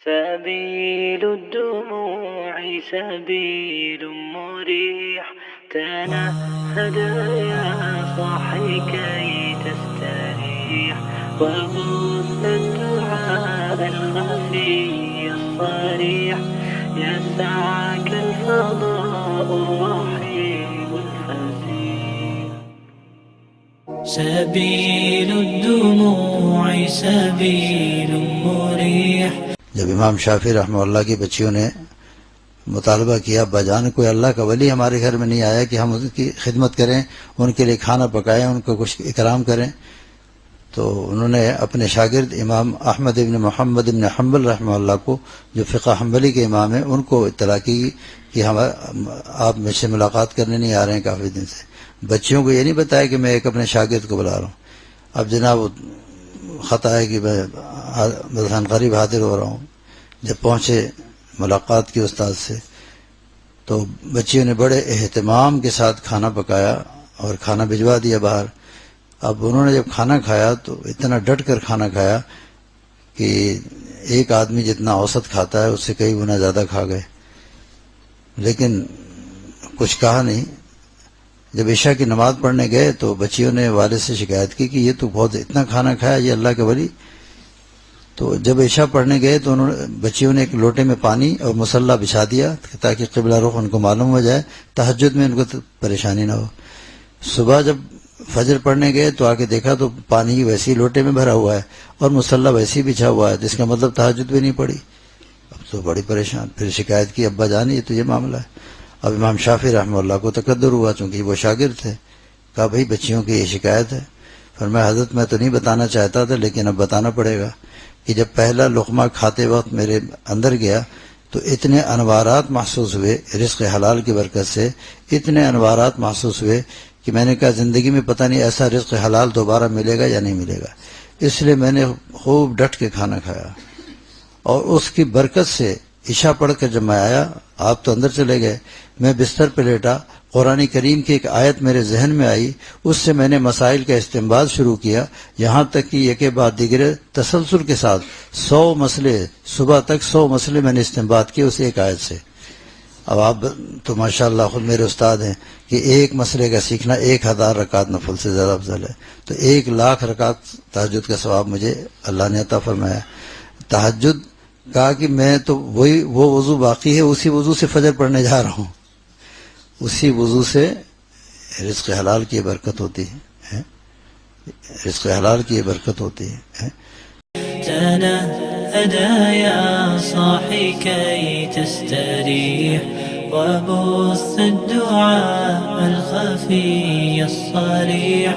سبيل الدموع سبيل مريح تنهد يا صاحي كي تستريح وبث الدعاء الخفي الصريح يسعك الفضاء الرحيم الفسيح سبيل الدموع سبيل مريح. جب امام شافعی رحمہ اللہ کی بچیوں نے مطالبہ کیا ابا جان کوئی اللہ کا ولی ہمارے گھر میں نہیں آیا کہ ہم ان کی خدمت کریں، ان کے لیے کھانا پکائیں، ان کو کچھ اکرام کریں، تو انہوں نے اپنے شاگرد امام احمد ابن محمد ابن حنبل رحمہ اللہ کو، جو فقہ حنبلی کے امام ہیں، ان کو اطلاع کی کہ ہم آپ مجھ سے ملاقات کرنے نہیں آ رہے ہیں کافی دن سے. بچیوں کو یہ نہیں بتایا کہ میں ایک اپنے شاگرد کو بلا رہا ہوں. اب جناب خط آئے کہ میں مثلاً غریب حاضر ہو رہا ہوں. جب پہنچے ملاقات کی استاد سے تو بچیوں نے بڑے اہتمام کے ساتھ کھانا پکایا اور کھانا بھجوا دیا باہر. اب انہوں نے جب کھانا کھایا تو اتنا ڈٹ کر کھانا کھایا کہ ایک آدمی جتنا اوسط کھاتا ہے اس سے کئی گنا زیادہ کھا گئے، لیکن کچھ کہا نہیں. جب عشاء کی نماز پڑھنے گئے تو بچیوں نے والد سے شکایت کی کہ یہ تو بہت اتنا کھانا کھایا یہ اللہ کے ولی. تو جب عشاء پڑھنے گئے تو بچیوں نے ایک لوٹے میں پانی اور مصلی بچھا دیا تاکہ قبلہ رخ ان کو معلوم ہو جائے، تہجد میں ان کو پریشانی نہ ہو. صبح جب فجر پڑھنے گئے تو آ کے دیکھا تو پانی ویسے ہی لوٹے میں بھرا ہوا ہے اور مصلی ویسے ہی بچھا ہوا ہے، جس کا مطلب تہجد بھی نہیں پڑی. اب تو بڑی پریشان، پھر شکایت کی ابا جان یہ تو یہ معاملہ ہے. اب امام شافعی رحمہ اللہ کو تقدر ہوا چونکہ وہ شاگرد تھے. کہا بھائی بچیوں کی یہ شکایت ہے. فرمایا حضرت میں تو نہیں بتانا چاہتا تھا لیکن اب بتانا پڑے گا کہ جب پہلا لقمہ کھاتے وقت میرے اندر گیا تو اتنے انوارات محسوس ہوئے رزق حلال کی برکت سے، اتنے انوارات محسوس ہوئے کہ میں نے کہا زندگی میں پتہ نہیں ایسا رزق حلال دوبارہ ملے گا یا نہیں ملے گا. اس لیے میں نے خوب ڈٹ کے کھانا کھایا اور اس کی برکت سے عشاء پڑھ کر جب میں آیا آپ تو اندر چلے گئے، میں بستر پہ لیٹا، قرآن کریم کی ایک آیت میرے ذہن میں آئی، اس سے میں نے مسائل کا استنباط شروع کیا، یہاں تک کہ ایک بعد دیگرے تسلسل کے ساتھ 100 مسئلے، صبح تک 100 مسئلے میں نے استنباط کیے اس ایک آیت سے. اب آپ تو ماشاءاللہ خود میرے استاد ہیں کہ ایک مسئلے کا سیکھنا 1000 رکعت نفل سے زیادہ افضل ہے، تو 1,00,000 رکعت تہجد کا ثواب مجھے اللہ نے عطا فرمایا. تہجد کہا کہ میں تو وہ وضو باقی ہے، اسی وضو سے فجر پڑھنے جا رہا ہوں، اسی وضو سے رزق حلال کی برکت ہوتی ہے، رزق حلال کی برکت ہوتی ہے. تنهدى يا صاحي كي تستريح وبث الدعاء الخفي الصريح